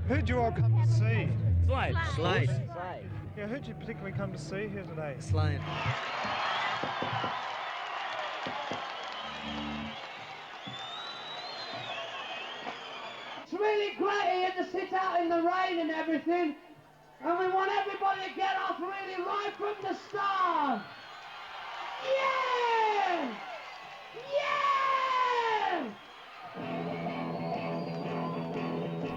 Who'd you all come to see? Slade. Slade. Yeah, who'd you particularly come to see here today? Slade. It's really great here to sit out in the rain and everything, and we want everybody to get off really right from the start. Yeah! Yeah!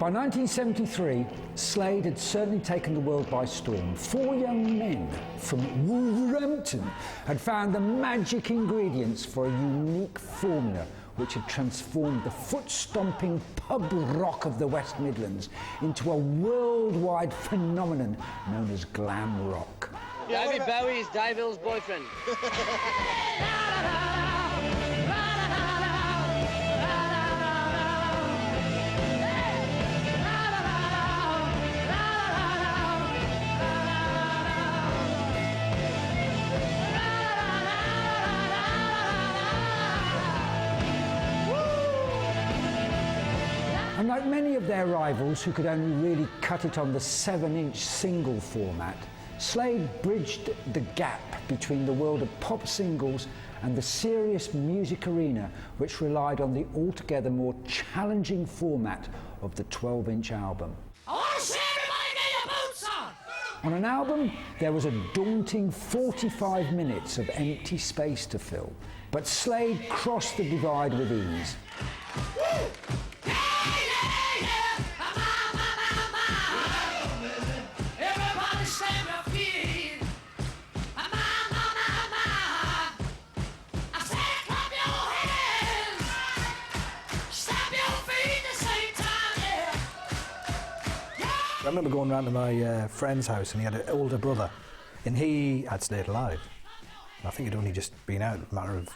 By 1973, Slade had certainly taken the world by storm. 4 young men from Wolverhampton had found the magic ingredients for a unique formula which had transformed the foot-stomping pub rock of the West Midlands into a worldwide phenomenon known as glam rock. David Bowie is Dave Hill's boyfriend. And like many of their rivals who could only really cut it on the 7-inch single format, Slade bridged the gap between the world of pop singles and the serious music arena, which relied on the altogether more challenging format of the 12-inch album. I want to see everybody get your boots on! On an album, there was a daunting 45 minutes of empty space to fill, but Slade crossed the divide with ease. I remember going round to my friend's house, and he had an older brother, and he had Slade Alive. I think it'd only just been out a matter of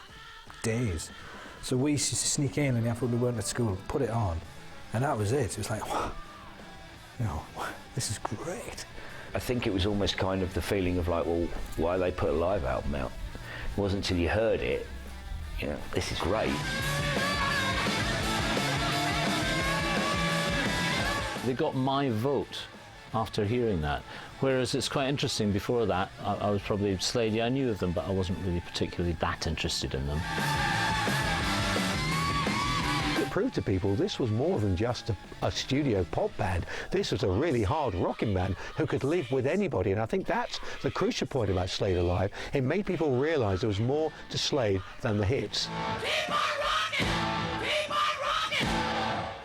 days. So we used to sneak in, and after we weren't at school, put it on, and that was it. It was like, this is great. I think it was almost kind of the feeling of like, well, why they put a live album out? It wasn't until you heard it, this is great. They got my vote after hearing that, whereas it's quite interesting. Before that, I was probably Slade. Yeah, I knew of them, but I wasn't really particularly that interested in them. It proved to people this was more than just a studio pop band. This was a really hard rocking band who could live with anybody, and I think that's the crucial point about Slade Alive. It made people realise there was more to Slade than the hits. Keep on rocking! Keep on rocking!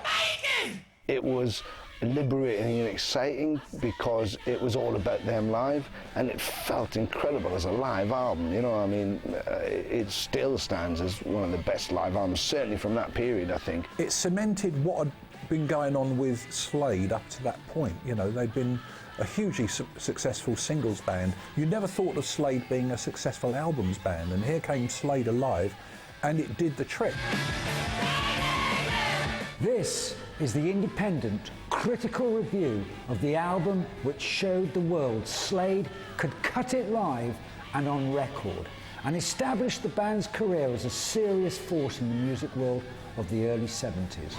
Make it! It was liberating and exciting because it was all about them live, and it felt incredible as a live album. It still stands as one of the best live albums, certainly from that period, I think. It cemented what had been going on with Slade up to that point. They'd been a hugely successful singles band. You never thought of Slade being a successful albums band, and here came Slade Alive, and it did the trick. This is the independent, critical review of the album which showed the world Slade could cut it live and on record, and established the band's career as a serious force in the music world of the early 70s.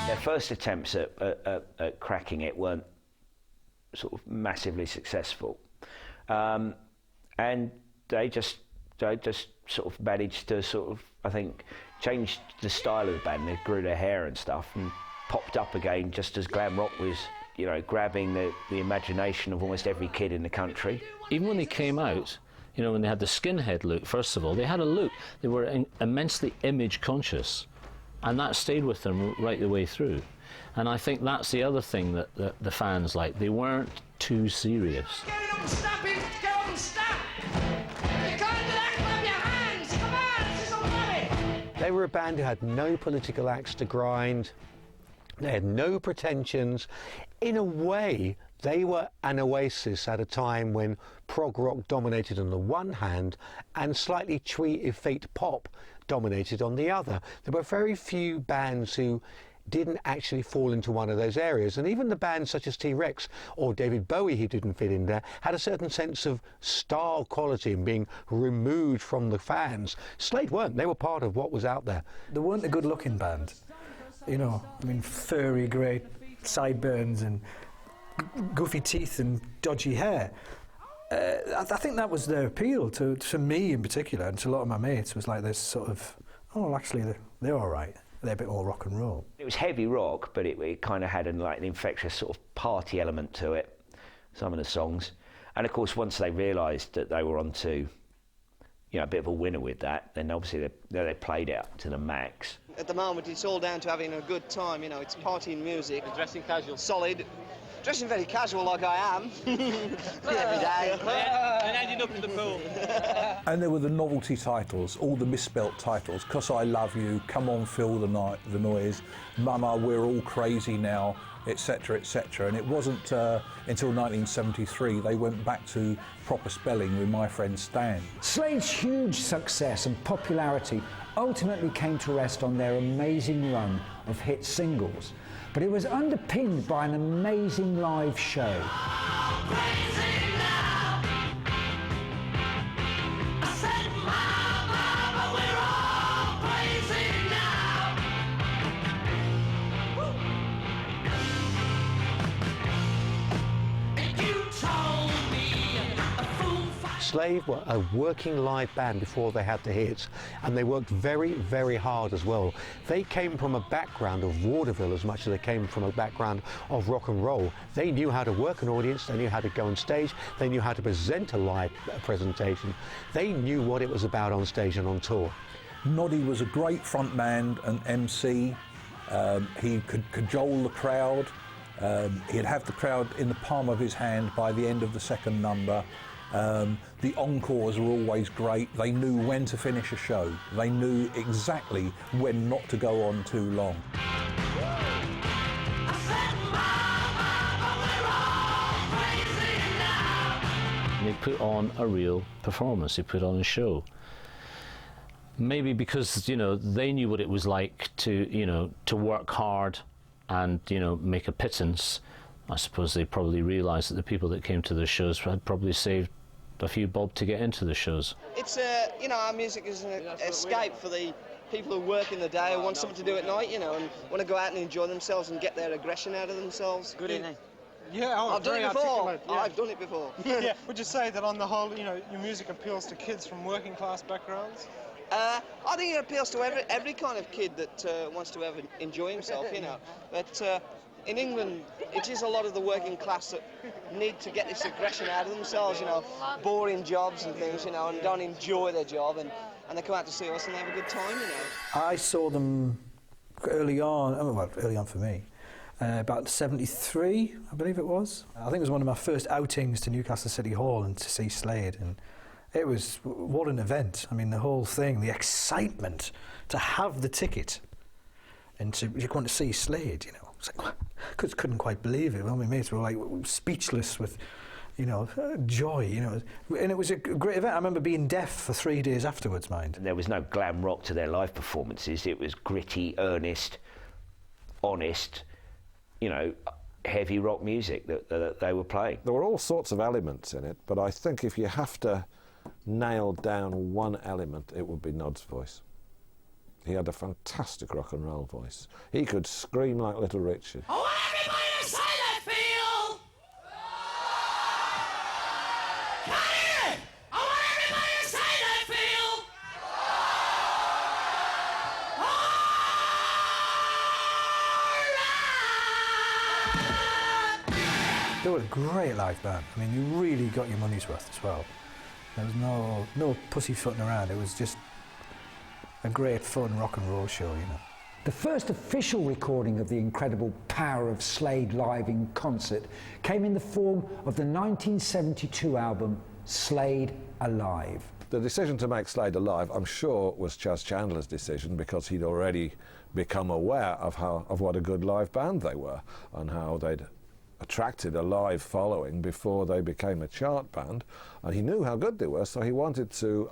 Their first attempts at cracking it weren't sort of massively successful, and they just sort of managed to sort of, I think, change the style of the band. They grew their hair and stuff and popped up again just as glam rock was, grabbing the imagination of almost every kid in the country. Even when they came out, when they had the skinhead look, first of all, they had a look. They were immensely image conscious, and that stayed with them right the way through. And I think that's the other thing that the fans liked. They weren't too serious. Get up and stop it! Get up and stop! You can't do that! Clap your hands! Come on! This is so funny! They were a band who had no political axe to grind. They had no pretensions. In a way, they were an oasis at a time when prog rock dominated on the one hand and slightly twee effete pop dominated on the other. There were very few bands who didn't actually fall into one of those areas. And even the bands such as T-Rex or David Bowie, who didn't fit in there, had a certain sense of style quality and being removed from the fans. Slade weren't. They were part of what was out there. They weren't a good-looking band. You know, I mean, furry, grey sideburns and goofy teeth and dodgy hair. I think that was their appeal to me in particular, and to a lot of my mates, was like this sort of, oh, actually, they're all right. They're a bit more rock and roll. It was heavy rock, but it kind of had an infectious sort of party element to it, some of the songs. And of course, once they realised that they were onto, a bit of a winner with that, then obviously they played it up to the max. At the moment, it's all down to having a good time, it's partying music. And dressing casual. Solid. Dressing very casual like I am. Every day. And ending up in the pool. And there were the novelty titles, all the misspelt titles. 'Cause I Love You, Come On Feel the Noise, Mama, We're All Crazy Now, etc., etc. And it wasn't until 1973 they went back to proper spelling with My Friend Stan. Slade's huge success and popularity ultimately came to rest on their amazing run of hit singles, but it was underpinned by an amazing live show. Slade were a working live band before they had the hits, and they worked very, very hard as well. They came from a background of vaudeville as much as they came from a background of rock and roll. They knew how to work an audience, they knew how to go on stage, they knew how to present a live presentation. They knew what it was about on stage and on tour. Noddy was a great front man and MC. He could cajole the crowd. He'd have the crowd in the palm of his hand by the end of the second number. The encores were always great. They knew when to finish a show. They knew exactly when not to go on too long. They put on a real performance. They put on a show. Maybe because, they knew what it was like to work hard and, make a pittance. I suppose they probably realised that the people that came to the shows had probably saved a few bob to get into the shows. It's our music is an escape for the people who work in the day, who want something to do at night, and want to go out and enjoy themselves and get their aggression out of themselves. Good evening. Yeah, I've done it before. Yeah. I've done it before. Yeah. Would you say that on the whole, your music appeals to kids from working class backgrounds? I think it appeals to every kind of kid that wants to ever enjoy himself, But in England, it is a lot of the working class that need to get this aggression out of themselves, boring jobs and things, and don't enjoy their job, and they come out to see us and they have a good time, I saw them early on, early on for me, about 73, I believe it was. I think it was one of my first outings to Newcastle City Hall and to see Slade, and it was, what an event. I mean, the whole thing, the excitement to have the ticket and you're going to see Slade, It's like, couldn't quite believe it. Well, my mates were like speechless with, joy, And it was a great event. I remember being deaf for 3 days afterwards, mind. And there was no glam rock to their live performances. It was gritty, earnest, honest, heavy rock music that they were playing. There were all sorts of elements in it, but I think if you have to nail down one element, it would be Nod's voice. He had a fantastic rock and roll voice. He could scream like Little Richard. I want everybody to say they feel. Can I hear it? I want everybody to say they feel. All right. They were a great live band. I mean, you really got your money's worth as well. There was no pussyfooting around. It was just a great fun rock and roll show, The first official recording of the incredible power of Slade live in concert came in the form of the 1972 album Slade Alive. The decision to make Slade Alive, I'm sure, was Chas Chandler's decision, because he'd already become aware of what a good live band they were and how they'd attracted a live following before they became a chart band, and he knew how good they were, so he wanted to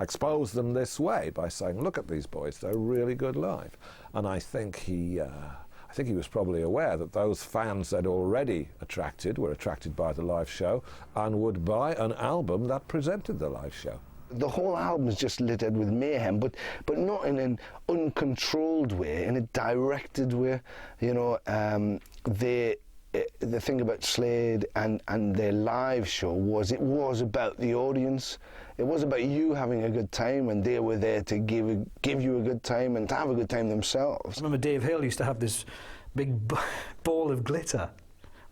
expose them this way by saying, look at these boys, they're really good live. And I think he was probably aware that those fans they'd already attracted were attracted by the live show and would buy an album that presented the live show. The whole album is just littered with mayhem, but not in an uncontrolled way, in a directed way. You know, the thing about Slade and their live show was it was about the audience. It was about you having a good time, and they were there to give you a good time and to have a good time themselves. I remember Dave Hill used to have this big ball of glitter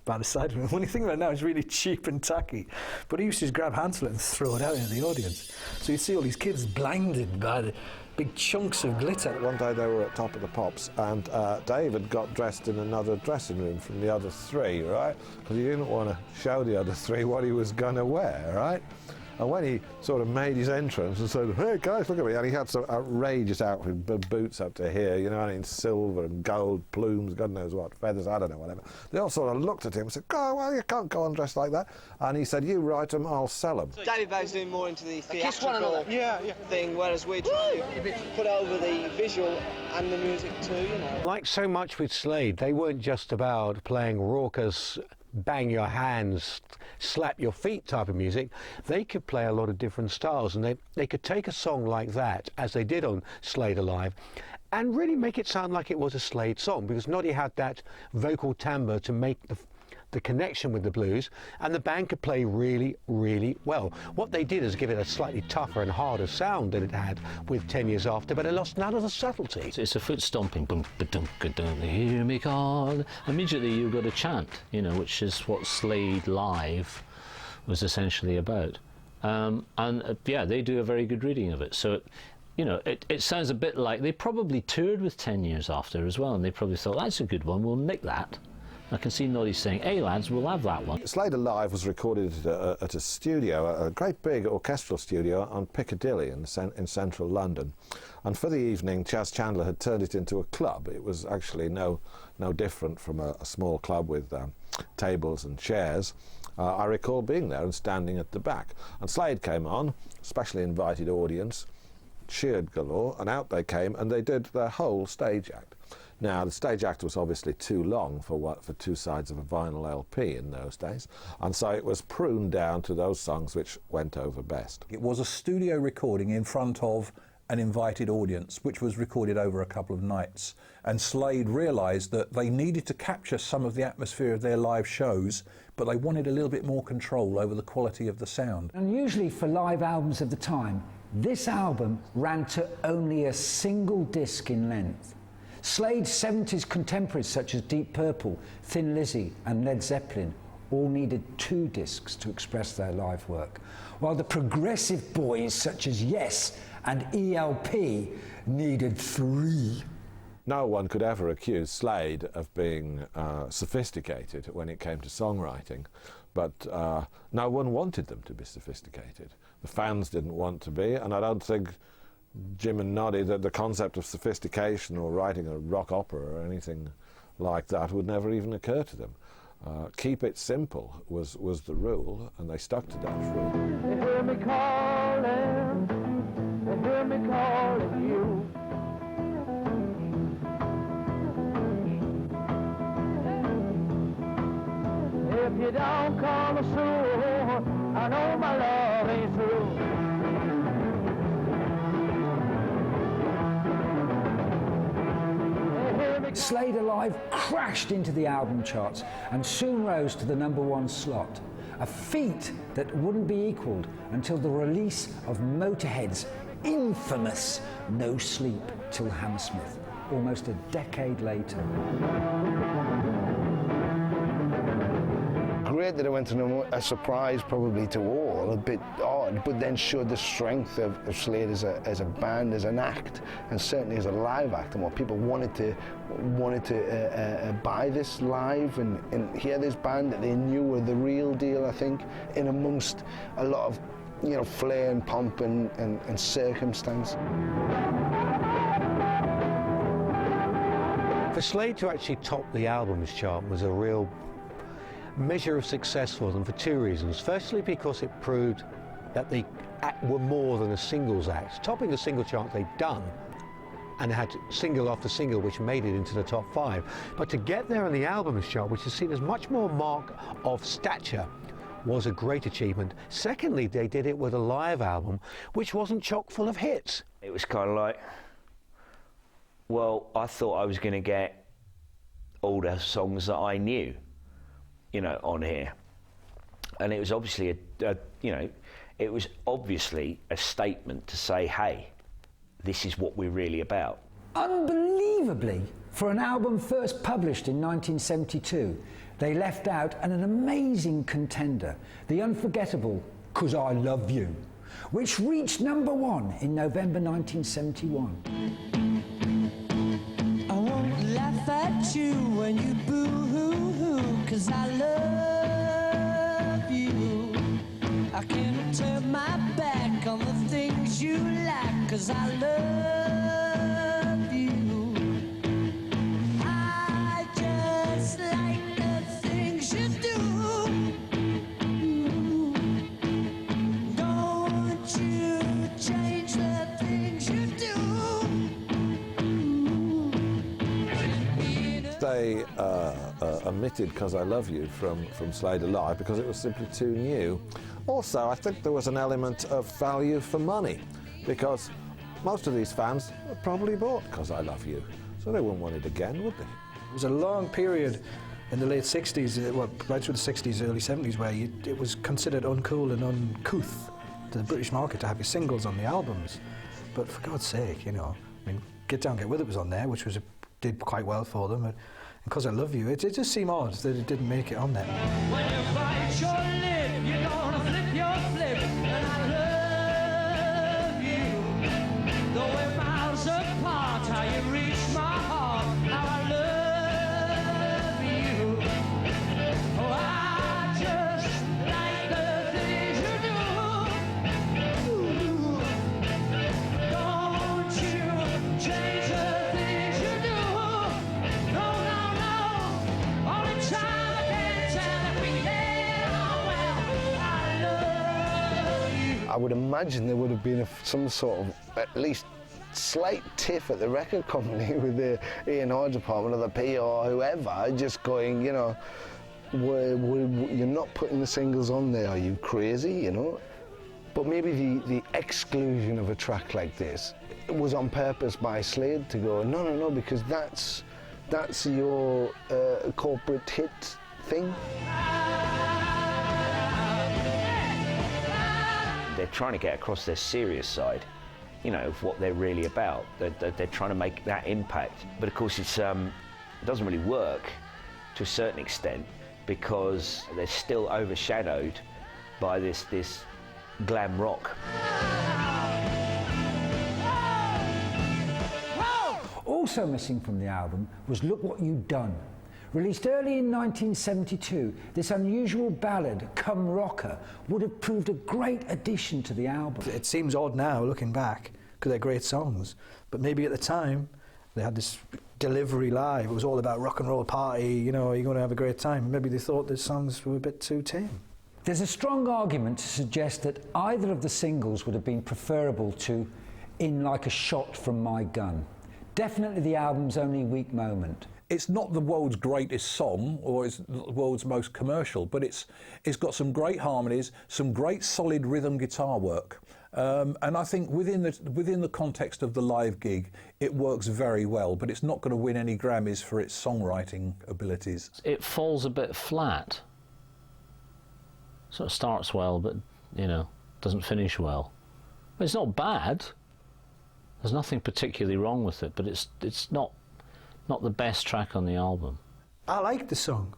by the side of him. When you think about it now, it's really cheap and tacky. But he used to just grab hands of it and throw it out into the audience. So you'd see all these kids blinded by the big chunks of glitter. One day they were at Top of the Pops, and Dave had got dressed in another dressing room from the other three, right? Because he didn't want to show the other three what he was going to wear, right? And when he sort of made his entrance and said, hey guys, look at me, and he had some outrageous outfit, boots up to here, you know, and in silver and gold plumes, God knows what, feathers, I don't know, whatever. They all sort of looked at him and said, oh, well, you can't go on dressed like that. And he said, you write them, I'll sell them. David Bow's doing more into the theatrical thing, whereas we're trying to put over the visual and the music too, you know. Like so much with Slade, they weren't just about playing raucous, bang your hands, slap your feet type of music. They could play a lot of different styles, and they could take a song like that, as they did on Slade Alive, and really make it sound like it was a Slade song, because Noddy had that vocal timbre to make the connection with the blues, and the band could play really, really well. What they did is give it a slightly tougher and harder sound than it had with 10 Years After, but it lost none of the subtlety. It's a foot stomping, boom, ba-dum, ba-dum, hear me call. Immediately you've got a chant, you know, which is what Slade Live was essentially about. Yeah, they do a very good reading of it. So, you know, it sounds a bit like they probably toured with 10 Years After as well, and they probably thought, that's a good one, we'll nick that. I can see Noddy saying, hey lads, we'll have that one. Slade Alive was recorded at a studio, a great big orchestral studio on Piccadilly in central London. And for the evening, Chas Chandler had turned it into a club. It was actually no different from a small club with tables and chairs. I recall being there and standing at the back. And Slade came on, specially invited audience, cheered galore, and out they came, and they did their whole stage act. Now, the stage act was obviously too long for two sides of a vinyl LP in those days, and so it was pruned down to those songs which went over best. It was a studio recording in front of an invited audience, which was recorded over a couple of nights. And Slade realised that they needed to capture some of the atmosphere of their live shows, but they wanted a little bit more control over the quality of the sound. And usually for live albums of the time, this album ran to only a single disc in length. Slade's 70s contemporaries such as Deep Purple, Thin Lizzy and Led Zeppelin all needed 2 discs to express their live work, while the progressive boys such as Yes and ELP needed 3. No one could ever accuse Slade of being sophisticated when it came to songwriting, but no one wanted them to be sophisticated. The fans didn't want to be, and I don't think Jim and Noddy, that the concept of sophistication or writing a rock opera or anything like that would never even occur to them. Keep it simple was the rule, and they stuck to that rule. They hear me calling you. If you don't come soon, I know my love ain't true. Slade Alive crashed into the album charts and soon rose to the #1 slot, a feat that wouldn't be equalled until the release of Motorhead's infamous No Sleep Till Hammersmith, almost a decade later. Great that it went to a surprise probably to all, a bit odd, but then showed the strength of Slade as a band, as an act, and certainly as a live act, and what people wanted to buy this live and hear this band that they knew were the real deal, I think, in amongst a lot of, you know, flair and pomp and circumstance. For Slade to actually top the albums chart was a real measure of success for them for 2 reasons. Firstly, because it proved that they act were more than a singles act. Topping the single chart they'd done, and they had single after single which made it into the top 5. But to get there on the albums chart, which is seen as much more a mark of stature, was a great achievement. Secondly, they did it with a live album, which wasn't chock full of hits. It was kind of like, well, I thought I was going to get all the songs that I knew, you know, on here. And it was obviously it was obviously a statement to say, hey, this is what we're really about. Unbelievably, for an album first published in 1972, they left out an amazing contender, the unforgettable 'Cause I Love You, which reached #1 in November 1971. I won't laugh at you when you boo-hoo-hoo, 'cause I love you. I can't turn my back on the things you like, 'cause I love you. I just like the things you do. Don't you change the things you do. They omitted "Cause I Love You" from Slade Alive because it was simply too new. Also, I think there was an element of value for money, because most of these fans had probably bought "Cause I Love You," so they wouldn't want it again, would they? There was a long period in the late 60s, well, right through the 60s, early 70s, where it was considered uncool and uncouth to the British market to have your singles on the albums. But for God's sake, you know, I mean, Get Down, Get With It was on there, which did quite well for them. And "Cause I Love You," it just seemed odd that it didn't make it on there. When you bite your lip, you're gonna flip your flip, and I love you. Though we're miles apart, how you reach my heart, how I love you. Oh, I just like the things you do. Don't you change the things you do. No, no, no. Only time I can tell if we get on well. I love you. I would imagine there would have been some sort of, at least, slight tiff at the record company with the E&R department or the PR or whoever, just going, you know, you're not putting the singles on there, are you crazy, you know? But maybe the exclusion of a track like this was on purpose by Slade to go, no, because that's your corporate hit thing. They're trying to get across their serious side, you know, of what they're really about. They're trying to make that impact. But of course, it doesn't really work to a certain extent, because they're still overshadowed by this glam rock. Also missing from the album was Look What You've Done. Released early in 1972, this unusual ballad, Come Rocker, would have proved a great addition to the album. It seems odd now, looking back, because they're great songs, but maybe at the time, they had this delivery live. It was all about rock and roll party, you know, you're going to have a great time. Maybe they thought the songs were a bit too tame. There's a strong argument to suggest that either of the singles would have been preferable to In Like a Shot From My Gun. Definitely the album's only weak moment. It's not the world's greatest song, or it's not the world's most commercial, but it's got some great harmonies, some great solid rhythm guitar work, and I think within the context of the live gig, it works very well. But it's not going to win any Grammys for its songwriting abilities. It falls a bit flat. Sort of starts well, but you know, doesn't finish well. It's not bad. There's nothing particularly wrong with it, but it's not the best track on the album. I liked the song.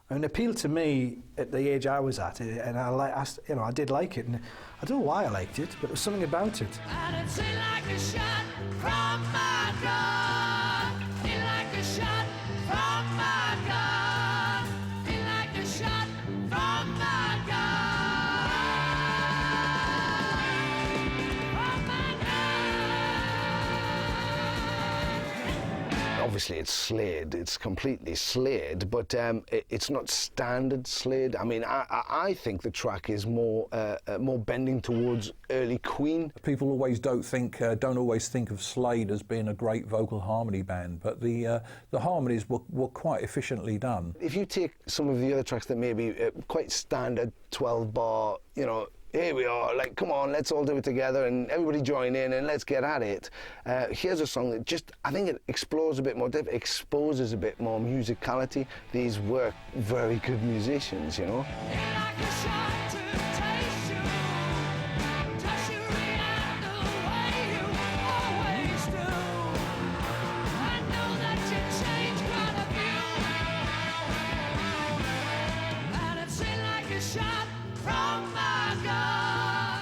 I mean, it appealed to me at the age I was at, and I did like it, and I don't know why I liked it, but there was something about it. And it's like a shot from my gun. Feel like a shot from my gun. Feel like a shot from my gun. From my gun. obviously it's Slade, it's completely Slade, but it's not standard Slade. I mean, I think the track is more bending towards early Queen. People always don't always think of Slade as being a great vocal harmony band, but the harmonies were quite efficiently done. If you take some of the other tracks that may be quite standard 12-bar, you know, here we are, like, come on, let's all do it together and everybody join in and let's get at it. Here's a song that just, I think it explores a bit more, exposes a bit more musicality. These were very good musicians, you know.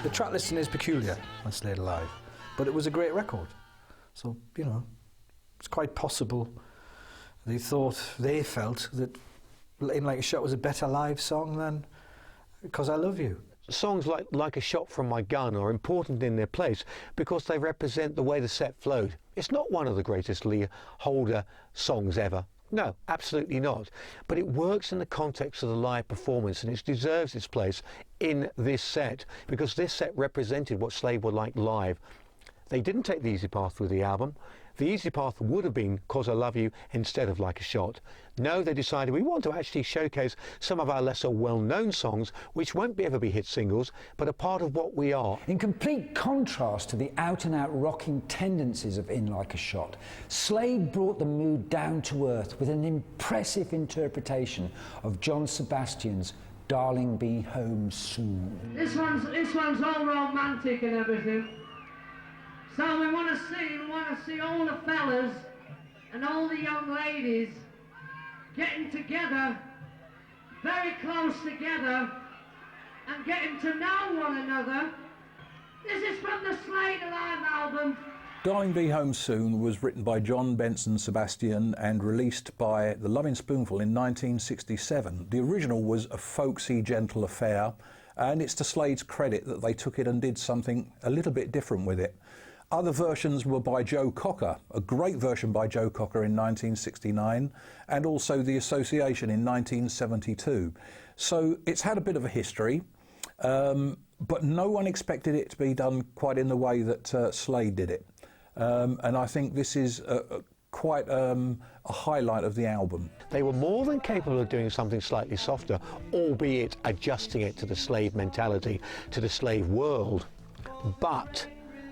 The track listing is peculiar on Slade Alive, but it was a great record. So, you know, it's quite possible they felt that In Like a Shot was a better live song than Because I Love You. Songs like A Shot From My Gun are important in their place because they represent the way the set flowed. It's not one of the greatest Lee Holder songs ever. No, absolutely not. But it works in the context of the live performance, and it deserves its place in this set because this set represented what Slade were like live. They didn't take the easy path through the album. The easy path would have been 'Cause I Love You instead of Like a Shot. No, they decided we want to actually showcase some of our lesser well-known songs which won't ever be hit singles, but are part of what we are. In complete contrast to the out-and-out rocking tendencies of In Like a Shot, Slade brought the mood down to earth with an impressive interpretation of John Sebastian's Darling Be Home Soon. This one's all romantic and everything. So we want to see all the fellas and all the young ladies getting together, very close together, and getting to know one another. This is from the Slade Alive album. Darling Be Home Soon was written by John Benson Sebastian and released by The Lovin' Spoonful in 1967. The original was a folksy, gentle affair, and it's to Slade's credit that they took it and did something a little bit different with it. Other versions were by Joe Cocker, a great version by Joe Cocker in 1969, and also The Association in 1972. So it's had a bit of a history, but no one expected it to be done quite in the way that Slade did it. And I think this is quite a highlight of the album. They were more than capable of doing something slightly softer, albeit adjusting it to the Slade mentality, to the Slade world. But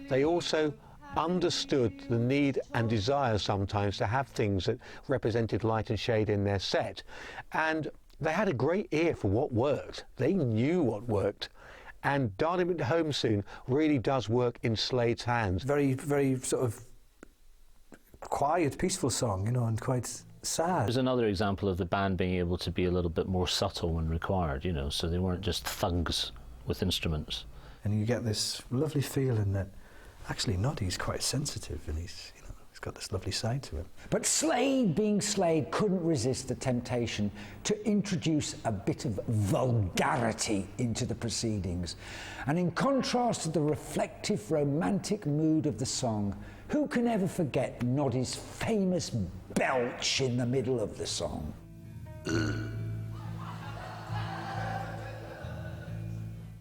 they also understood the need and desire sometimes to have things that represented light and shade in their set. And they had a great ear for what worked. They knew what worked. And Darling Be Home Soon really does work in Slade's hands. Very, very sort of quiet, peaceful song, you know, and quite sad. There's another example of the band being able to be a little bit more subtle when required, you know, so they weren't just thugs with instruments. And you get this lovely feeling that actually Noddy's quite sensitive and he's got this lovely side to him. But Slade, being Slade, couldn't resist the temptation to introduce a bit of vulgarity into the proceedings. And in contrast to the reflective, romantic mood of the song, who can ever forget Noddy's famous belch in the middle of the song?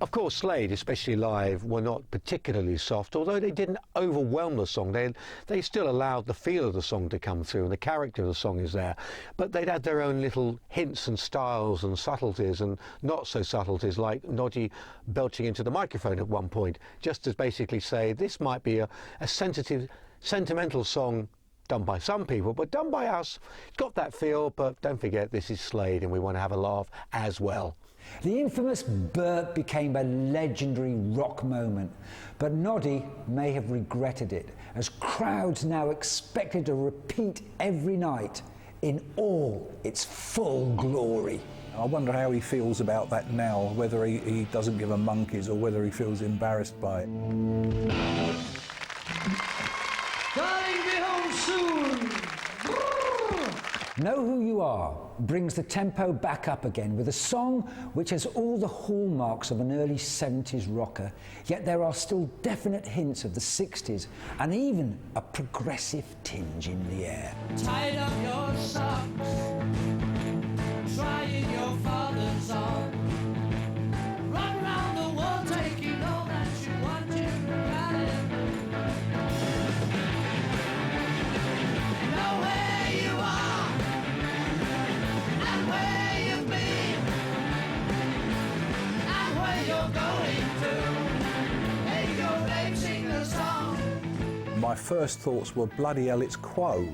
Of course, Slade, especially live, were not particularly soft, although they didn't overwhelm the song. They still allowed the feel of the song to come through, and the character of the song is there. But they'd had their own little hints and styles and subtleties and not so subtleties, like Noddy belching into the microphone at one point, just to basically say this might be a sensitive, sentimental song done by some people, but done by us. It's got that feel, but don't forget this is Slade and we want to have a laugh as well. The infamous burp became a legendary rock moment, but Noddy may have regretted it, as crowds now expected a repeat every night in all its full glory. I wonder how he feels about that now, whether he doesn't give a monkeys or whether he feels embarrassed by it. Darling, be home soon. Know Who You Are brings the tempo back up again with a song which has all the hallmarks of an early 70s rocker, yet there are still definite hints of the 60s and even a progressive tinge in the air. Tied up your socks, trying your father's on. Run round the world taking all that you want to got it. Know where you are and where you've been and where you're going to. Hey, go babe, sing the song. My first thoughts were, bloody hell, it's Quo.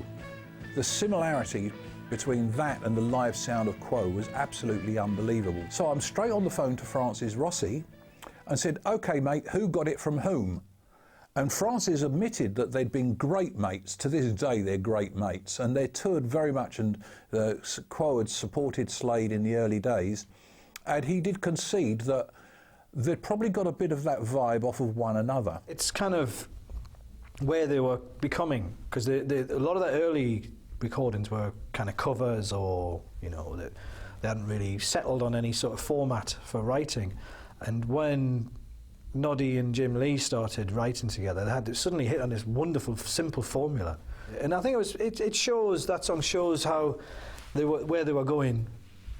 The similarity between that and the live sound of Quo was absolutely unbelievable. So I'm straight on the phone to Francis Rossi and said, OK, mate, who got it from whom? And Francis admitted that they'd been great mates. To this day, they're great mates. And they toured very much, and Quo had supported Slade in the early days. And he did concede that they'd probably got a bit of that vibe off of one another. It's kind of where they were becoming, because a lot of the early recordings were kind of covers, or they hadn't really settled on any sort of format for writing. And when Noddy and Jim Lee started writing together, they had to suddenly hit on this wonderful, simple formula. And I think it shows, that song shows how where they were going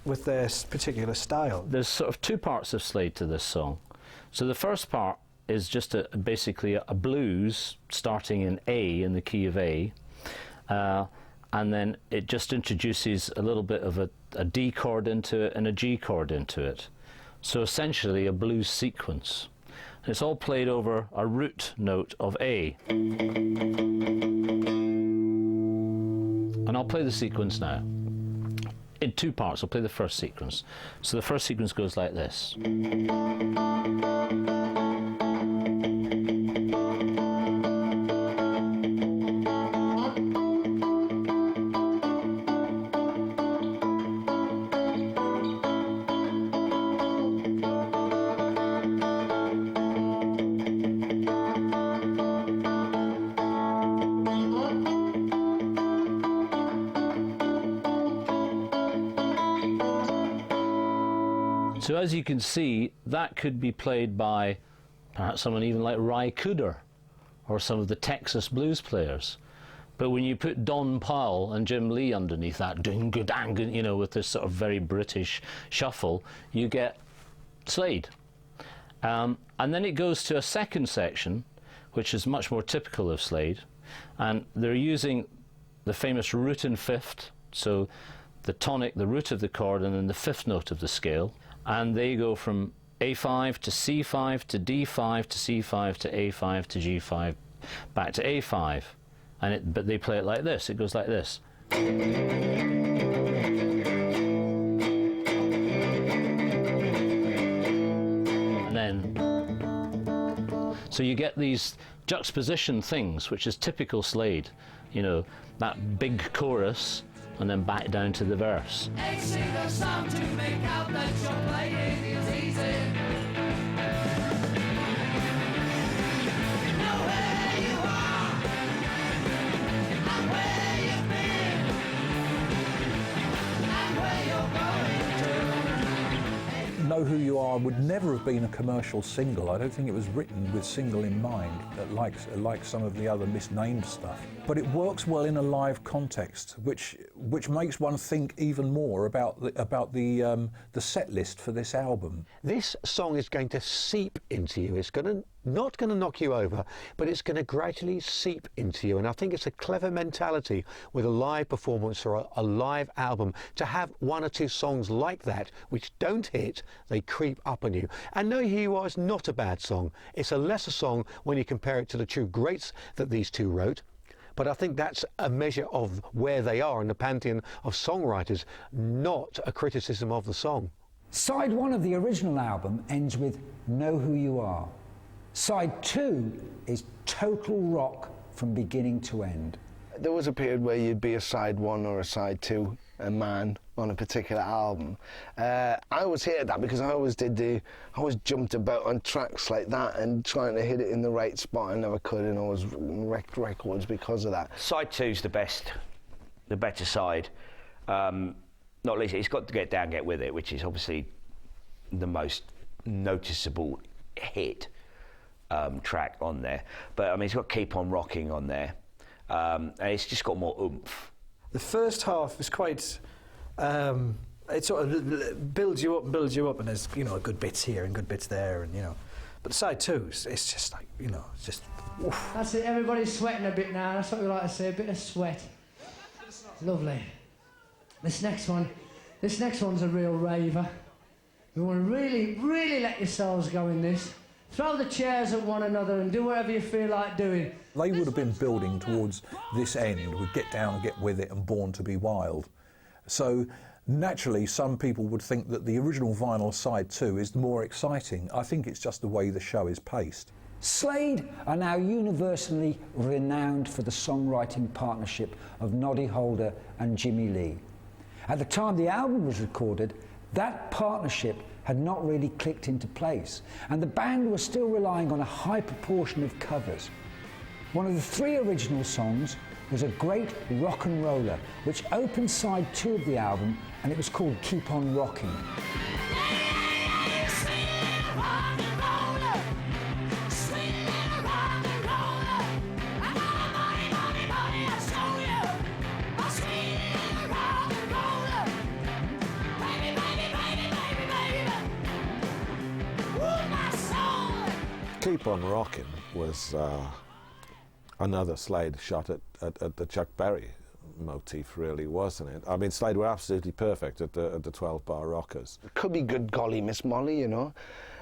with their particular style. There's sort of two parts of Slade to this song. So the first part is just basically a blues starting in A, in the key of A, and then it just introduces a little bit of a D chord into it and a G chord into it. So essentially a blues sequence. It's all played over a root note of A. And I'll play the sequence now. In two parts, I'll play the first sequence. So the first sequence goes like this. So as you can see, that could be played by perhaps someone even like Ry Cooder or some of the Texas blues players. But when you put Don Powell and Jim Lee underneath that, with this sort of very British shuffle, you get Slade. And then it goes to a second section, which is much more typical of Slade. And they're using the famous root and fifth, so the tonic, the root of the chord, and then the fifth note of the scale. And they go from A5 to C5 to D5 to C5 to A5 to G5 back to A5. But they play it like this. It goes like this. And then, so you get these juxtaposition things, which is typical Slade. That big chorus, and then back down to the verse. Sing a song to make out that you're playing is easy. Know where you are and where you've been and where you're going to. Know Who You Are would never have been a commercial single. I don't think it was written with single in mind, like some of the other misnamed stuff. But it works well in a live context, which makes one think even more about the set list for this album. This song is going to seep into you. It's not going to knock you over, but it's going to gradually seep into you. And I think it's a clever mentality with a live performance or a live album to have one or two songs like that which don't hit, they creep up on you. And Know Who You Are is not a bad song. It's a lesser song when you compare it to the true greats that these two wrote. But I think that's a measure of where they are in the pantheon of songwriters, not a criticism of the song. Side 1 of the original album ends with Know Who You Are. Side 2 is total rock from beginning to end. There was a period where you'd be a side 1 or a side 2 a man on a particular album. I always hated that because I always jumped about on tracks like that and trying to hit it in the right spot. I never could, and always wrecked records because of that. Side 2's the best, the better side. Not least, it's got to Get Down, Get With It, which is obviously the most noticeable hit track on there. But I mean, it's got Keep On Rocking on there, and it's just got more oomph. The first half is quite. It sort of builds you up, and there's, you know, good bits here and good bits there, and, you know. But side two, it's just like, you know, it's just. Oof. That's it. Everybody's sweating a bit now. That's what we like to say. A bit of sweat. Lovely. This next one's a real raver. You want to really let yourselves go in this. Throw the chairs at one another and do whatever you feel like doing. They would have been building towards this end with Get Down and Get With It and Born to Be Wild. So naturally, some people would think that the original vinyl side 2 is more exciting. I think it's just the way the show is paced. Slade are now universally renowned for the songwriting partnership of Noddy Holder and Jimmy Lee. At the time the album was recorded, that partnership had not really clicked into place, and the band was still relying on a high proportion of covers. One of the 3 original songs was a great rock and roller, which opened side 2 of the album, and it was called Keep On Rocking. Keep On Rocking was another Slade shot at the Chuck Berry motif, really, wasn't it? I mean, Slade were absolutely perfect at the 12-bar rockers. It could be Good Golly Miss Molly, you know.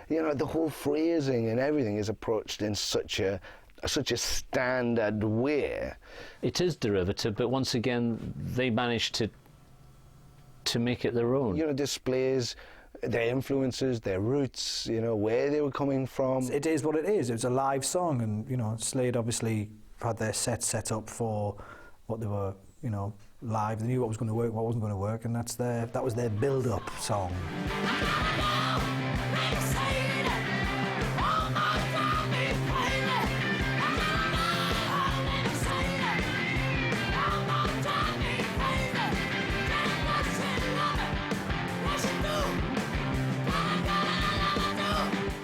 You know, the whole phrasing and everything is approached in such a standard way. It is derivative, but once again, they managed to make it their own. You know, displays their influences, their roots, you know, where they were coming from. It is what it is. It was a live song, and, you know, Slade obviously had their set up for what they were, you know, live. They knew what was going to work, what wasn't going to work, and that was their build-up song.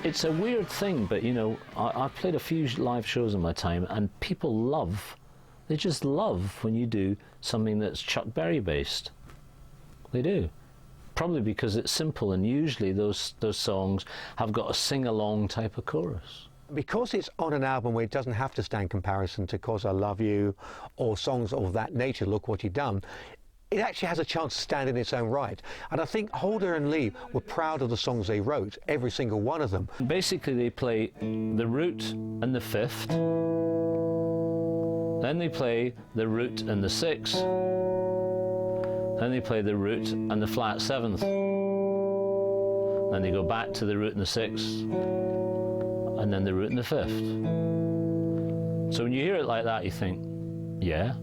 It's a weird thing, but, you know, I've played a few live shows in my time, and people they just love when you do something that's Chuck Berry based. They do. Probably because it's simple, and usually those songs have got a sing-along type of chorus. Because it's on an album where it doesn't have to stand comparison to 'Cause I Love You or songs of that nature, Look What You've Done, it actually has a chance to stand in its own right. And I think Holder and Lee were proud of the songs they wrote, every single one of them. Basically, they play the root and the 5th, then they play the root and the 6th, then they play the root and the flat 7th, then they go back to the root and the 6th, and then the root and the 5th. So when you hear it like that, you think, yeah,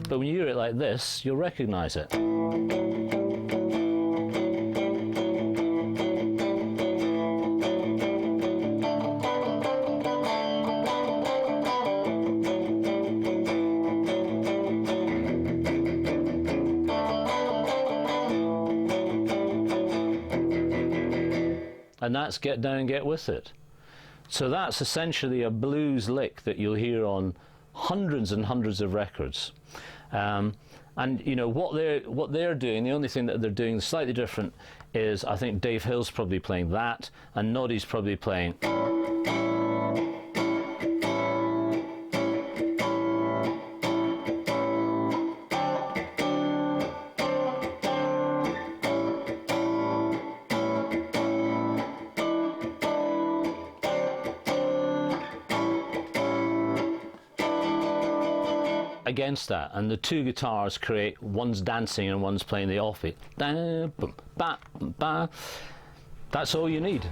but when you hear it like this, you'll recognise it. And that's Get Down and Get With It. So that's essentially a blues lick that you'll hear on hundreds and hundreds of records, and you know what they're doing. The only thing that they're doing slightly different is, I think Dave Hill's probably playing that, and Noddy's probably playing. Against that, and the 2 guitars create, one's dancing and one's playing the offbeat. That's all you need.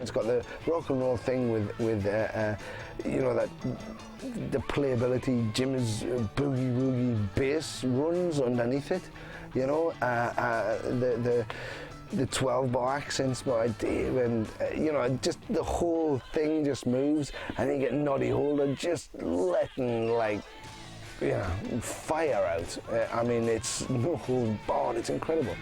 It's got the rock and roll thing with you know, that the playability, Jim's boogie woogie bass runs underneath it, you know, the 12-bar accents by Dave, and you know, just the whole thing just moves, and you get Noddy Holder just letting, like, you know, fire out. I mean, it's no hold barred, it's incredible.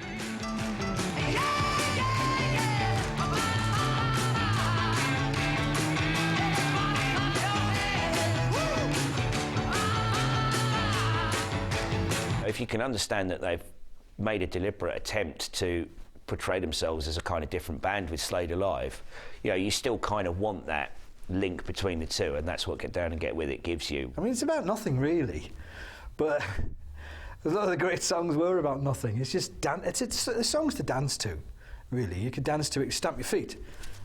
If you can understand that they've made a deliberate attempt to portray themselves as a kind of different band with Slade Alive, you know, you still kind of want that link between the two, and that's what Get Down and Get With It gives you. I mean, it's about nothing really, but a lot of the great songs were about nothing. It's just it's songs to dance to, really. You could dance to it, stamp your feet,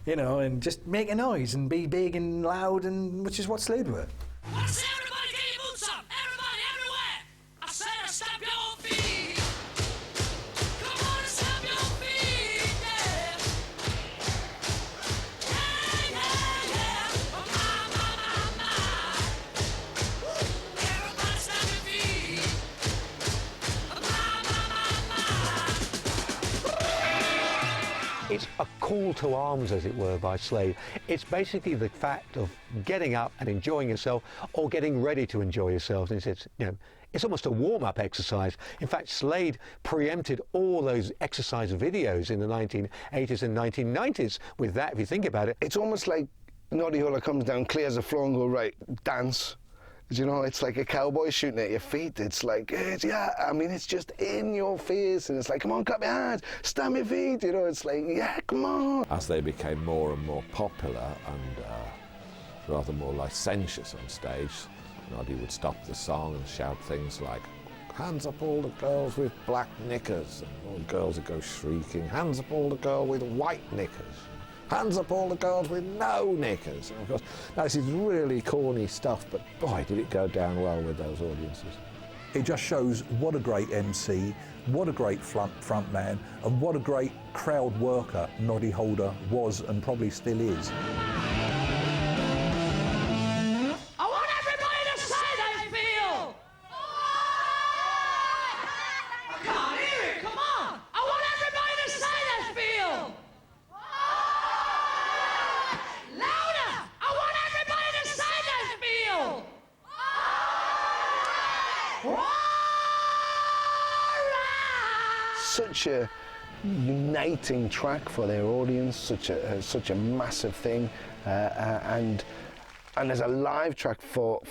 you know, and just make a noise and be big and loud, and which is what Slade were. Everybody get your boots up! Everybody, everywhere! I said stamp your feet! Come on and stamp your feet, yeah! Yeah, yeah, yeah! Oh, my. Everybody stamp your feet! Oh, my. It's a call to arms, as it were, by Slade. It's basically the fact of getting up and enjoying yourself, or getting ready to enjoy yourself. And it's, you know, it's almost a warm-up exercise. In fact, Slade preempted all those exercise videos in the 1980s and 1990s with that, if you think about it. It's almost like Noddy Holder comes down, clears the floor and go, right, dance. You know, it's like a cowboy shooting at your feet. It's like, yeah, I mean, it's just in your face, and it's like, come on, clap your hands, stamp your feet, you know, it's like, yeah, come on. As they became more and more popular and rather more licentious on stage, Noddy would stop the song and shout things like, hands up all the girls with black knickers, and all the girls would go shrieking, hands up all the girl with white knickers. Hands up all the girls with no knickers. And of course, this is really corny stuff, but boy, did it go down well with those audiences. It just shows what a great MC, what a great front man, and what a great crowd worker Noddy Holder was and probably still is. I want everybody to say they feel! I can't hear it, come on! I want everybody to say they feel! Louder! I want everybody to say they feel! Such a uniting track for their audience, such a massive thing, and as a live track for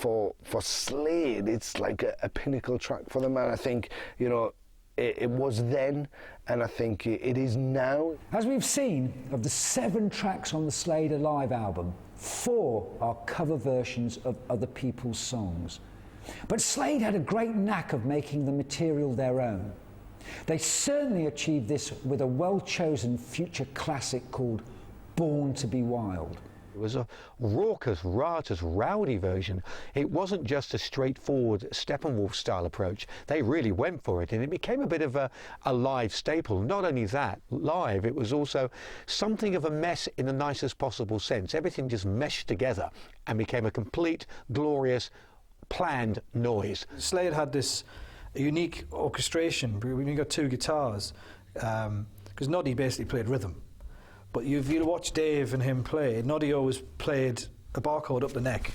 Slade, it's like a pinnacle track for them, and I think, you know, it was then, and I think it is now. As we've seen, of the 7 tracks on the Slade Alive album, 4 are cover versions of other people's songs. But Slade had a great knack of making the material their own. They certainly achieved this with a well-chosen future classic called Born to Be Wild. It was a raucous, riotous, rowdy version. It wasn't just a straightforward Steppenwolf style approach. They really went for it, and it became a bit of a live staple. Not only that, live, it was also something of a mess in the nicest possible sense. Everything just meshed together and became a complete, glorious, planned noise. Slade had this unique orchestration. We got 2 guitars, because Noddy basically played rhythm. But if you watch Dave and him play, Noddy always played a bar chord up the neck,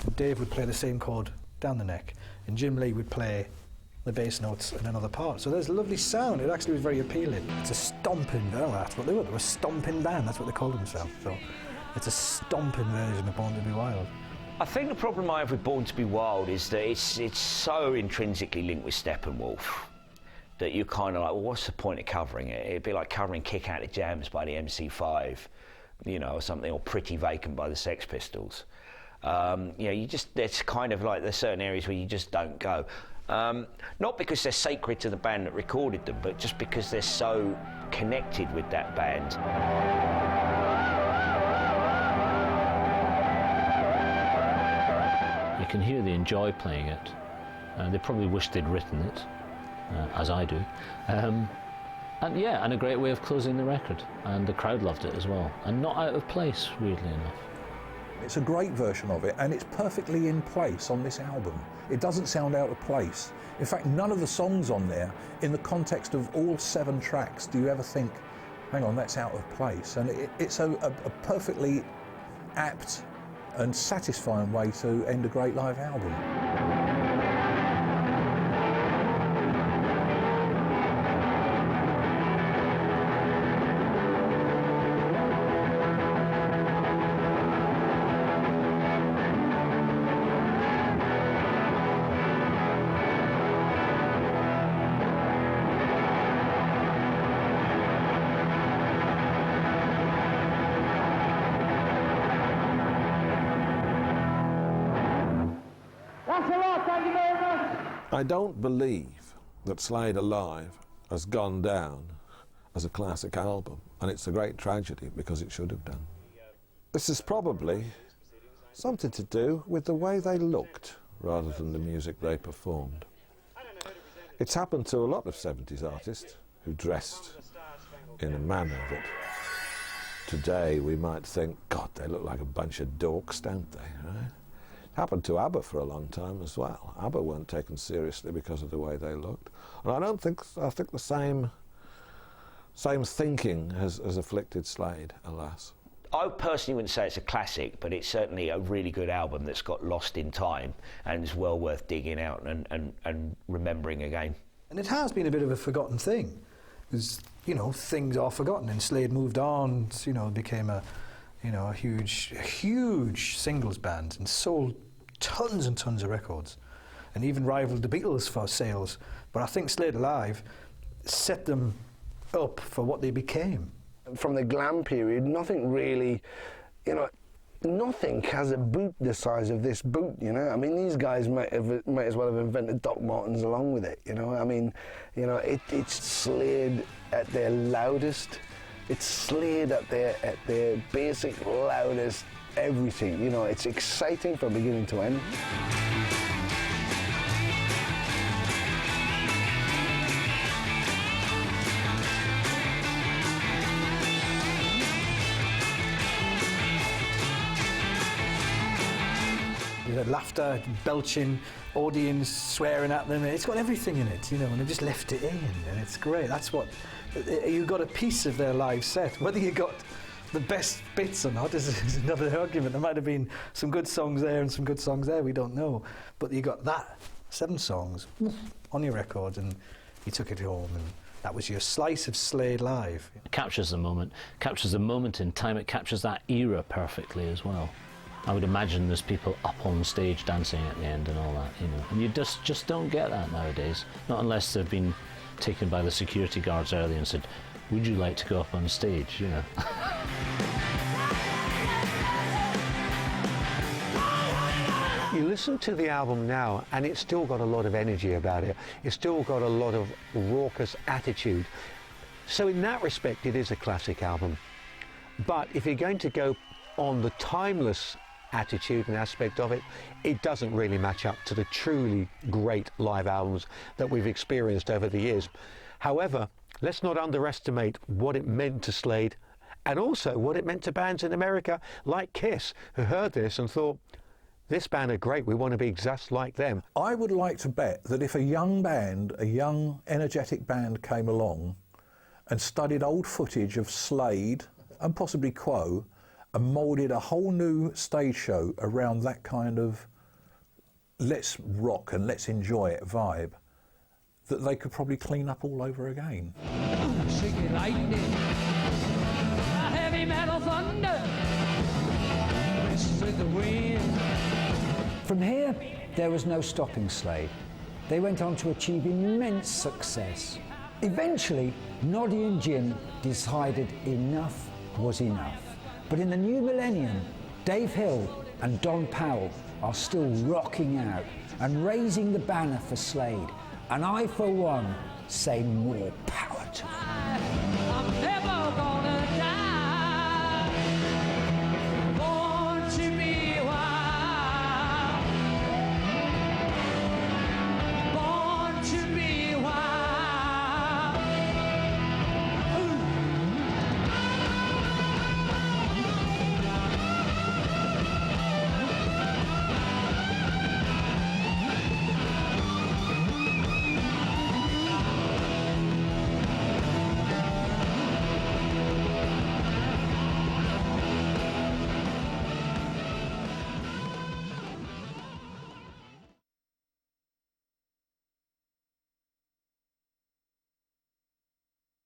and Dave would play the same chord down the neck, and Jim Lee would play the bass notes in another part. So there's a lovely sound. It actually was very appealing. It's a stomping, I don't know, that's what they were. They were a stomping band, that's what they called themselves. So it's a stomping version of Born to Be Wild. I think the problem I have with Born to Be Wild is that it's so intrinsically linked with Steppenwolf that you're kind of like, well, what's the point of covering it? It'd be like covering Kick Out the Jams by the MC5, you know, or something, or Pretty Vacant by the Sex Pistols. You know, there's kind of like, there's certain areas where you just don't go. Not because they're sacred to the band that recorded them, but just because they're so connected with that band. You can hear they enjoy playing it. They probably wish they'd written it, as I do. And yeah, and a great way of closing the record. And the crowd loved it as well. And not out of place, weirdly enough. It's a great version of it, and it's perfectly in place on this album. It doesn't sound out of place. In fact, none of the songs on there, in the context of all 7 tracks, do you ever think, hang on, that's out of place. And it's a perfectly apt and satisfying way to end a great live album. I don't believe that Slade Alive has gone down as a classic album, and it's a great tragedy because it should have done. This is probably something to do with the way they looked rather than the music they performed. It's happened to a lot of 70s artists who dressed in a manner that today we might think, God, they look like a bunch of dorks, don't they, right? Happened to ABBA for a long time as well. ABBA weren't taken seriously because of the way they looked. And I think the same thinking has afflicted Slade, alas. I personally wouldn't say it's a classic, but it's certainly a really good album that's got lost in time and is well worth digging out and remembering again. And it has been a bit of a forgotten thing, because, you know, things are forgotten, and Slade moved on, you know, became a huge singles band and sold tons and tons of records, and even rivaled the Beatles for sales. But I think Slade Alive set them up for what they became. From the glam period, nothing really, you know, nothing has a boot the size of this boot, you know. I mean, these guys might as well have invented Doc Martens along with it, you know. I mean, you know, it's Slade at their loudest. It's Slade at their basic, loudest, everything. You know, it's exciting from beginning to end. You had laughter, belching, audience swearing at them. It's got everything in it, you know, and they just left it in, and it's great. That's what you got, a piece of their live set. Whether you got the best bits or not is another argument. There might have been some good songs there and some good songs there, we don't know. But you got that 7 songs on your record, and you took it home, and that was your slice of Slade Live. It captures the moment in time. It captures that era perfectly as well. I would imagine there's people up on stage dancing at the end and all that, you know. And you just don't get that nowadays, not unless they've been taken by the security guards early and said, would you like to go up on stage, you know. You listen to the album now and it's still got a lot of energy about it. It's still got a lot of raucous attitude. So in that respect, it is a classic album. But if you're going to go on the timeless attitude and aspect of it, it doesn't really match up to the truly great live albums that we've experienced over the years. However, let's not underestimate what it meant to Slade, and also what it meant to bands in America like Kiss, who heard this and thought, this band are great, we want to be just like them. I would like to bet that if a young band, a young energetic band came along and studied old footage of Slade and possibly Quo and moulded a whole new stage show around that kind of let's rock and let's enjoy it vibe, that they could probably clean up all over again. Shaky lightning, heavy metal thunder, with the wind. From here, there was no stopping Slade. They went on to achieve immense success. Eventually, Noddy and Jim decided enough was enough. But in the new millennium, Dave Hill and Don Powell are still rocking out and raising the banner for Slade. And I, for one, say more power.